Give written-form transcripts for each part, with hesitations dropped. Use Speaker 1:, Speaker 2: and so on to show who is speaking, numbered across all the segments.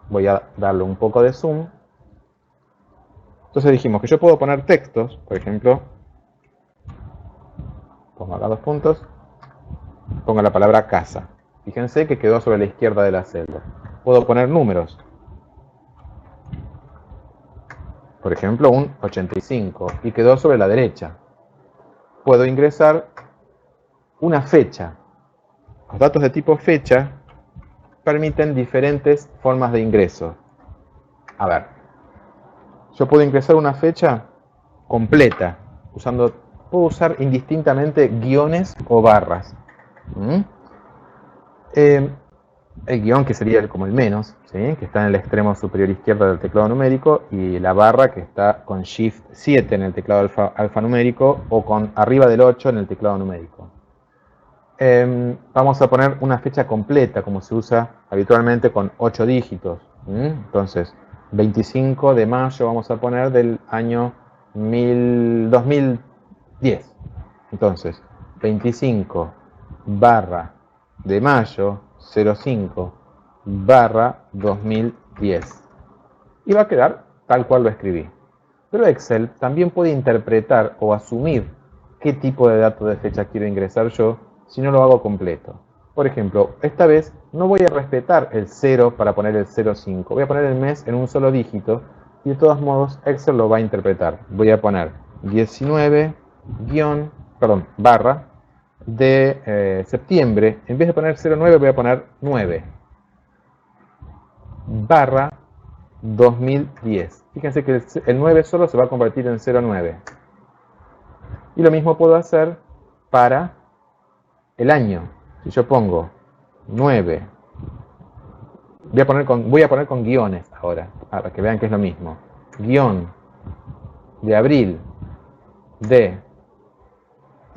Speaker 1: Voy a darle un poco de zoom. Entonces dijimos que yo puedo poner textos, por ejemplo, pongo acá 2 puntos, pongo la palabra casa. Fíjense que quedó sobre la izquierda de la celda. Puedo poner números, por ejemplo, un 85, y quedó sobre la derecha. Puedo ingresar una fecha. Los datos de tipo fecha permiten diferentes formas de ingreso. A ver, yo puedo ingresar una fecha completa, puedo usar indistintamente guiones o barras. ¿Mm? El guión, que sería como el menos, ¿sí? Que está en el extremo superior izquierdo del teclado numérico, y la barra, que está con Shift 7 en el teclado alfanumérico, o con arriba del 8 en el teclado numérico. Vamos a poner una fecha completa, como se usa habitualmente, con 8 dígitos. Entonces, 25 de mayo vamos a poner del año 2010. Entonces, 25 barra de mayo 05 barra 2010. Y va a quedar tal cual lo escribí. Pero Excel también puede interpretar o asumir qué tipo de dato de fecha quiero ingresar yo si no lo hago completo. Por ejemplo, esta vez no voy a respetar el 0 para poner el 05. Voy a poner el mes en un solo dígito y de todos modos Excel lo va a interpretar. Voy a poner 19 barra de septiembre. En vez de poner 09 voy a poner 9 barra 2010. Fíjense que el 9 solo se va a convertir en 09. Y lo mismo puedo hacer para el año. Si yo pongo 9, voy a poner con guiones ahora, para que vean que es lo mismo. Guión de abril de,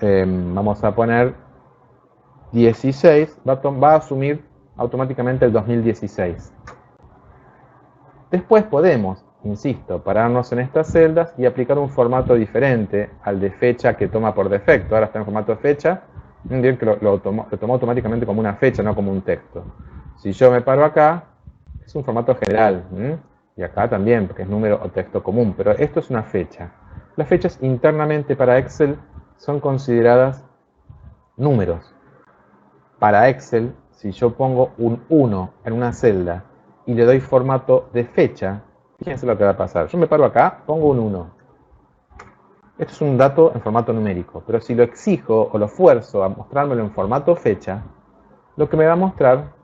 Speaker 1: vamos a poner 16, va a asumir automáticamente el 2016. Después podemos, insisto, pararnos en estas celdas y aplicar un formato diferente al de fecha que toma por defecto. Ahora está en formato de fecha, que lo tomó automáticamente como una fecha, no como un texto. Si yo me paro acá, es un formato general, y acá también, porque es número o texto común, pero esto es una fecha. Las fechas internamente para Excel son consideradas números. Para Excel, si yo pongo un 1 en una celda y le doy formato de fecha, fíjense lo que va a pasar. Yo me paro acá, pongo un 1. Esto es un dato en formato numérico, pero si lo exijo o lo fuerzo a mostrármelo en formato fecha, lo que me va a mostrar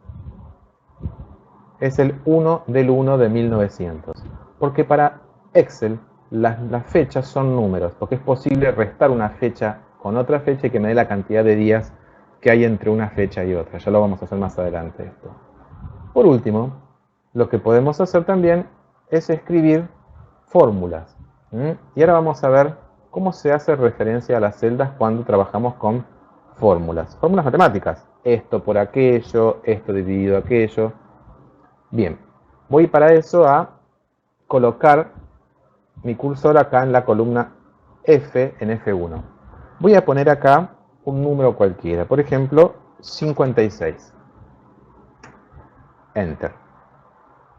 Speaker 1: es el 1 del 1 de 1900. Porque para Excel las fechas son números, porque es posible restar una fecha con otra fecha y que me dé la cantidad de días que hay entre una fecha y otra. Ya lo vamos a hacer más adelante esto. Por último, lo que podemos hacer también es escribir fórmulas. Y ahora vamos a ver cómo se hace referencia a las celdas cuando trabajamos con fórmulas. Fórmulas matemáticas. Esto por aquello, esto dividido aquello. Bien, voy para eso a colocar mi cursor acá en la columna F en F1. Voy a poner acá un número cualquiera, por ejemplo, 56. Enter.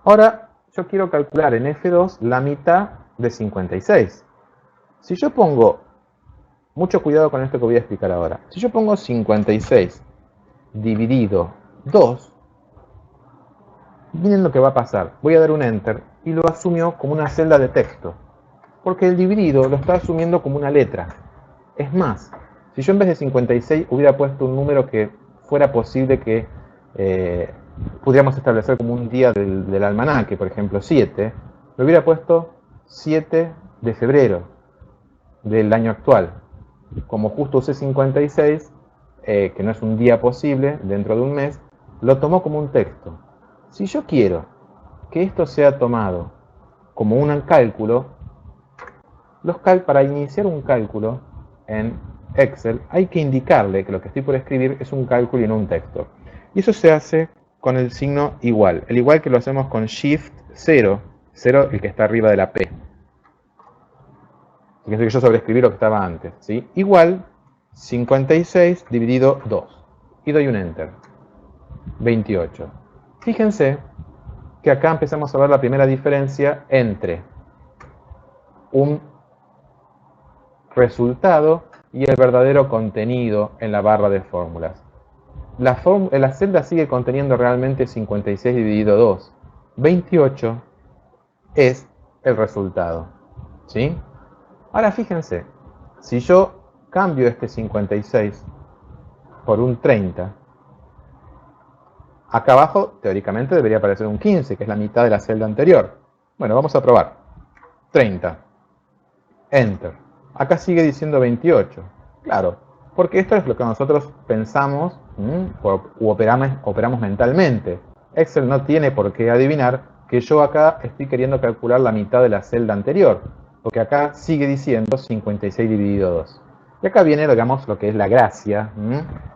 Speaker 1: Ahora yo quiero calcular en F2 la mitad de 56. Si yo pongo, mucho cuidado con esto que voy a explicar ahora, si yo pongo 56 dividido 2, miren lo que va a pasar. Voy a dar un Enter y lo asumió como una celda de texto, porque el dividido lo está asumiendo como una letra. Es más, si yo en vez de 56 hubiera puesto un número que fuera posible que pudiéramos establecer como un día del almanaque, por ejemplo 7, lo hubiera puesto 7 de febrero del año actual. Como justo usé 56, que no es un día posible dentro de un mes, lo tomó como un texto. Si yo quiero que esto sea tomado como un cálculo, para iniciar un cálculo en Excel hay que indicarle que lo que estoy por escribir es un cálculo y no un texto. Y eso se hace con el signo igual. El igual que lo hacemos con Shift 0, 0 el que está arriba de la P. Fíjense que yo sobreescribí lo que estaba antes, ¿sí? Igual 56 dividido 2. Y doy un Enter. 28. Fíjense que acá empecemos a ver la primera diferencia entre un resultado y el verdadero contenido en la barra de fórmulas. La celda sigue conteniendo realmente 56 dividido 2. 28 es el resultado. ¿Sí? Ahora fíjense, si yo cambio este 56 por un 30, acá abajo teóricamente debería aparecer un 15, que es la mitad de la celda anterior. Bueno, vamos a probar. 30. Enter. Acá sigue diciendo 28. Claro, porque esto es lo que nosotros pensamos u operamos mentalmente. Excel no tiene por qué adivinar que yo acá estoy queriendo calcular la mitad de la celda anterior, porque acá sigue diciendo 56 dividido 2. Y acá viene, digamos, lo que es la gracia,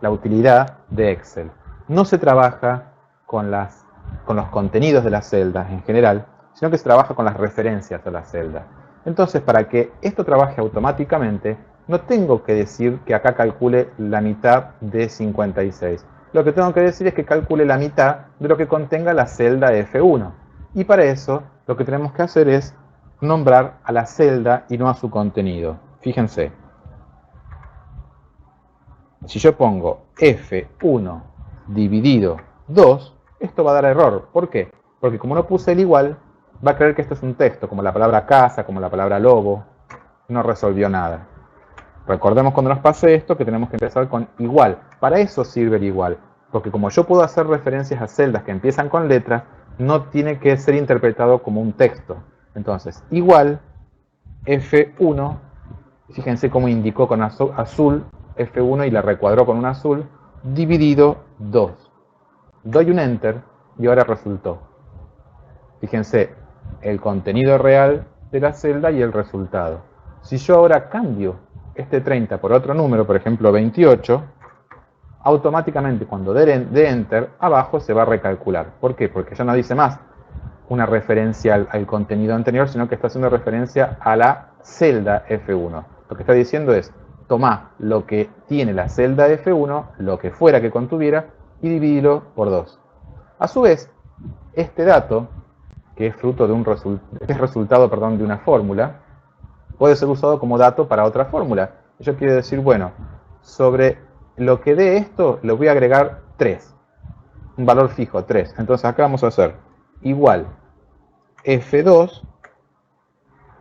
Speaker 1: la utilidad de Excel. No se trabaja con los contenidos de las celdas en general, sino que se trabaja con las referencias a la celda. Entonces, para que esto trabaje automáticamente, no tengo que decir que acá calcule la mitad de 56. Lo que tengo que decir es que calcule la mitad de lo que contenga la celda F1. Y para eso, lo que tenemos que hacer es nombrar a la celda y no a su contenido. Fíjense. Si yo pongo F1 dividido 2, esto va a dar error. ¿Por qué? Porque como no puse el igual, va a creer que esto es un texto, como la palabra casa, como la palabra lobo. No resolvió nada. Recordemos cuando nos pase esto que tenemos que empezar con igual. Para eso sirve el igual. Porque como yo puedo hacer referencias a celdas que empiezan con letras, no tiene que ser interpretado como un texto. Entonces, igual F1, fíjense cómo indicó con azul F1 y la recuadró con un azul, dividido 2. Doy un enter y ahora resultó. Fíjense, el contenido real de la celda y el resultado. Si yo ahora cambio este 30 por otro número, por ejemplo 28, automáticamente cuando dé enter, abajo se va a recalcular. ¿Por qué? Porque ya no dice más una referencia al contenido anterior, sino que está haciendo referencia a la celda F1. Lo que está diciendo es, toma lo que tiene la celda F1, lo que fuera que contuviera, y divídelo por 2. A su vez, este dato, que es fruto de resultado de una fórmula, puede ser usado como dato para otra fórmula. Yo quiero decir, bueno, sobre lo que dé esto, le voy a agregar 3. Un valor fijo, 3. Entonces acá vamos a hacer igual F2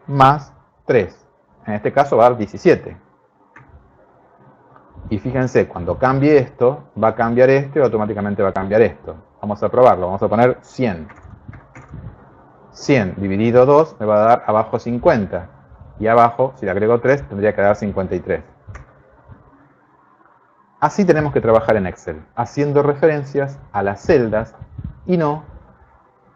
Speaker 1: más 3. En este caso va a dar 17. Y fíjense, cuando cambie esto, va a cambiar esto y automáticamente va a cambiar esto. Vamos a probarlo. Vamos a poner 100. 100 dividido 2 me va a dar abajo 50. Y abajo, si le agrego 3, tendría que dar 53. Así tenemos que trabajar en Excel, haciendo referencias a las celdas y no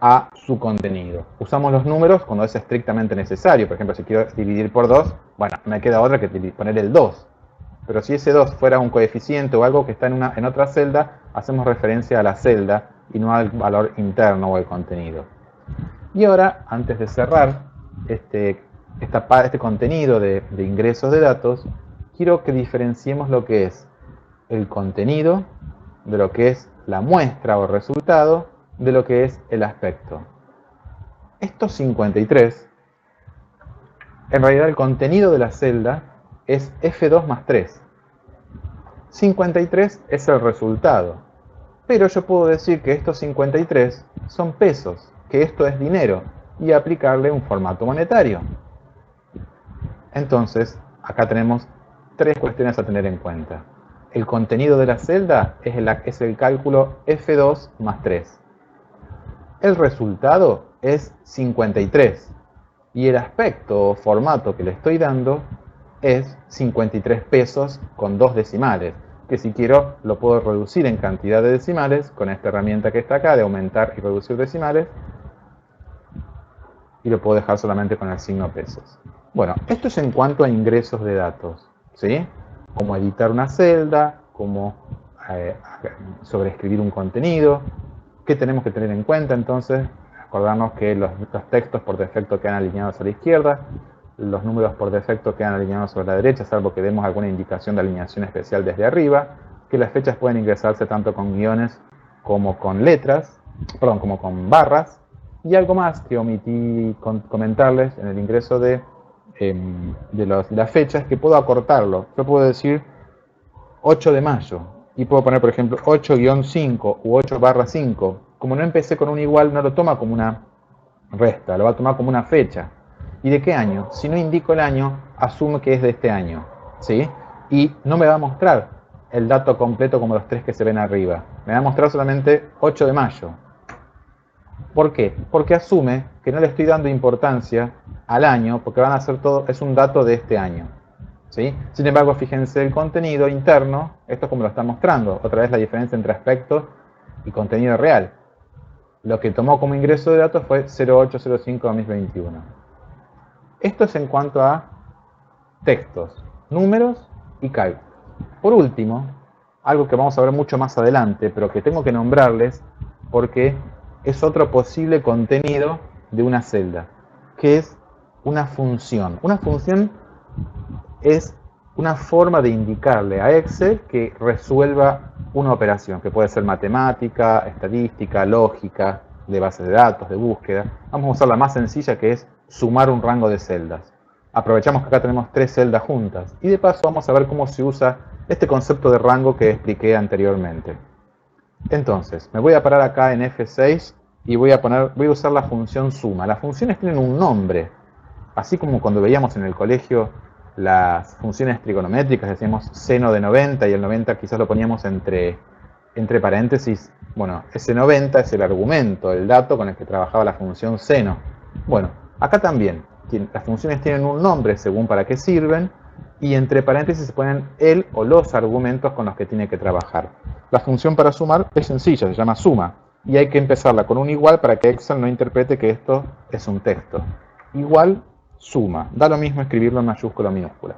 Speaker 1: a su contenido. Usamos los números cuando es estrictamente necesario. Por ejemplo, si quiero dividir por 2, bueno, me queda otra que poner el 2. Pero si ese 2 fuera un coeficiente o algo que está en otra celda, hacemos referencia a la celda y no al valor interno o al contenido. Y ahora, antes de cerrar este contenido de ingresos de datos, quiero que diferenciemos lo que es el contenido de lo que es la muestra o resultado de lo que es el aspecto. Estos 53, en realidad el contenido de la celda es F2 más 3. 53 es el resultado. Pero yo puedo decir que estos 53 son pesos, que esto es dinero, y aplicarle un formato monetario. Entonces, acá tenemos 3 cuestiones a tener en cuenta. El contenido de la celda es el cálculo F2 más 3. El resultado es 53. Y el aspecto o formato que le estoy dando es 53 pesos con 2 decimales. Que si quiero lo puedo reducir en cantidad de decimales con esta herramienta que está acá de aumentar y reducir decimales. Y lo puedo dejar solamente con el signo pesos. Bueno, esto es en cuanto a ingresos de datos, ¿sí? Cómo editar una celda, cómo sobreescribir un contenido. ¿Qué tenemos que tener en cuenta entonces? Acordarnos que los textos por defecto quedan alineados a la izquierda, los números por defecto quedan alineados sobre la derecha, salvo que demos alguna indicación de alineación especial desde arriba, que las fechas pueden ingresarse tanto con guiones como con letras, como con barras, Y algo más que omití comentarles en el ingreso de las fechas, que puedo acortarlo. Yo puedo decir 8 de mayo y puedo poner, por ejemplo, 8-5 u 8/5. Como no empecé con un igual, no lo toma como una resta, lo va a tomar como una fecha. ¿Y de qué año? Si no indico el año, asume que es de este año, ¿sí? Y no me va a mostrar el dato completo como los 3 que se ven arriba. Me va a mostrar solamente 8 de mayo. ¿Por qué? Porque asume que no le estoy dando importancia al año, porque van a ser todo, es un dato de este año, ¿sí? Sin embargo, fíjense el contenido interno, esto es como lo está mostrando, otra vez la diferencia entre aspecto y contenido real. Lo que tomó como ingreso de datos fue 08/05/2021. Esto es en cuanto a textos, números y cálculos. Por último, algo que vamos a ver mucho más adelante, pero que tengo que nombrarles porque es otro posible contenido de una celda, que es una función. Una función es una forma de indicarle a Excel que resuelva una operación, que puede ser matemática, estadística, lógica, de base de datos, de búsqueda. Vamos a usar la más sencilla, que es sumar un rango de celdas. Aprovechamos que acá tenemos 3 celdas juntas y de paso vamos a ver cómo se usa este concepto de rango que expliqué anteriormente. Entonces, me voy a parar acá en F6 y voy a usar la función suma. Las funciones tienen un nombre, así como cuando veíamos en el colegio las funciones trigonométricas, decíamos seno de 90 y el 90 quizás lo poníamos entre paréntesis. Bueno, ese 90 es el argumento, el dato con el que trabajaba la función seno. Bueno, acá también las funciones tienen un nombre según para qué sirven y entre paréntesis se ponen el o los argumentos con los que tiene que trabajar. La función para sumar es sencilla, se llama suma y hay que empezarla con un igual para que Excel no interprete que esto es un texto. Igual suma, da lo mismo escribirlo en mayúscula o minúscula.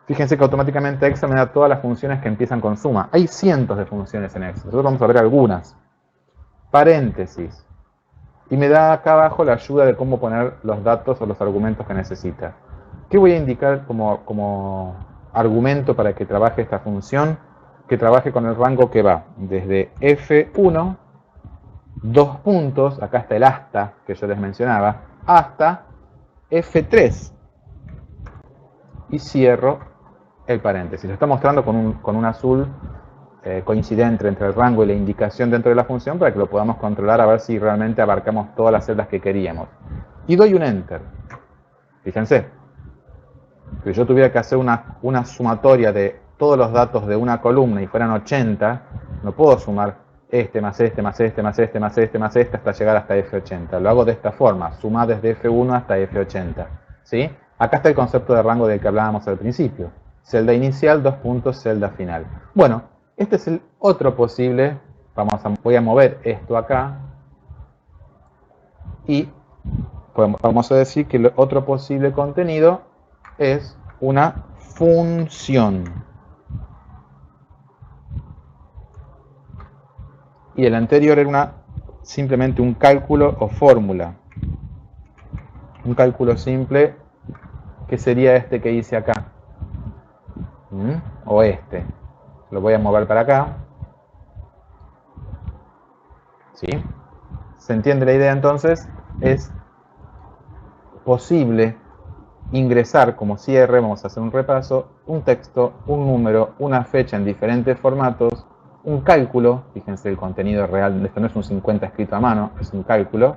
Speaker 1: Fíjense que automáticamente Excel me da todas las funciones que empiezan con suma. Hay cientos de funciones en Excel, nosotros vamos a ver algunas. Paréntesis. Y me da acá abajo la ayuda de cómo poner los datos o los argumentos que necesita. ¿Qué voy a indicar como argumento para que trabaje esta función? Que trabaje con el rango que va desde F1, 2 puntos, acá está el hasta que yo les mencionaba, hasta F3. Y cierro el paréntesis. Lo está mostrando con un azul coincidente entre el rango y la indicación dentro de la función para que lo podamos controlar a ver si realmente abarcamos todas las celdas que queríamos. Y doy un Enter. Fíjense, si yo tuviera que hacer una sumatoria de todos los datos de una columna y fueran 80, no puedo sumar este más este más este más este más este más este hasta llegar hasta F80. Lo hago de esta forma, sumar desde F1 hasta F80. ¿Sí? Acá está el concepto de rango del que hablábamos al principio. Celda inicial, 2 puntos, celda final. Bueno, este es el otro posible. Voy a mover esto acá. Y vamos a decir que el otro posible contenido es una función. Y el anterior era simplemente un cálculo o fórmula. Un cálculo simple que sería este que hice acá. O este. Lo voy a mover para acá. ¿Sí? ¿Se entiende la idea entonces? Es posible ingresar como cierre, vamos a hacer un repaso, un texto, un número, una fecha en diferentes formatos, un cálculo, fíjense el contenido real, esto no es un 50 escrito a mano, es un cálculo,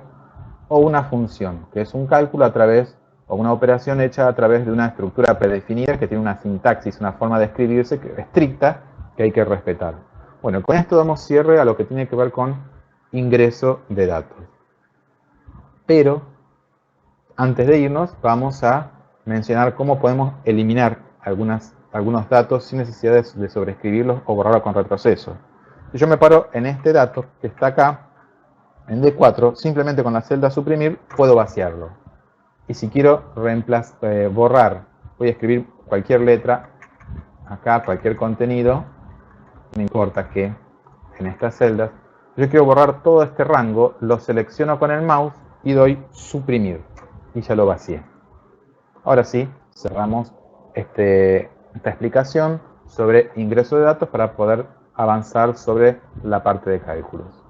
Speaker 1: o una función, que es un cálculo a través, o una operación hecha a través de una estructura predefinida que tiene una sintaxis, una forma de escribirse estricta que hay que respetar. Bueno, con esto damos cierre a lo que tiene que ver con ingreso de datos. Pero, antes de irnos, vamos a mencionar cómo podemos eliminar algunos datos sin necesidad de sobreescribirlos o borrarlos con retroceso. Si yo me paro en este dato que está acá, en D4, simplemente con la celda suprimir puedo vaciarlo. Y si quiero borrar, voy a escribir cualquier letra, acá cualquier contenido, no importa que en estas celdas, yo quiero borrar todo este rango, lo selecciono con el mouse y doy suprimir. Y ya lo vacié. Ahora sí, cerramos esta explicación sobre ingreso de datos para poder avanzar sobre la parte de cálculos.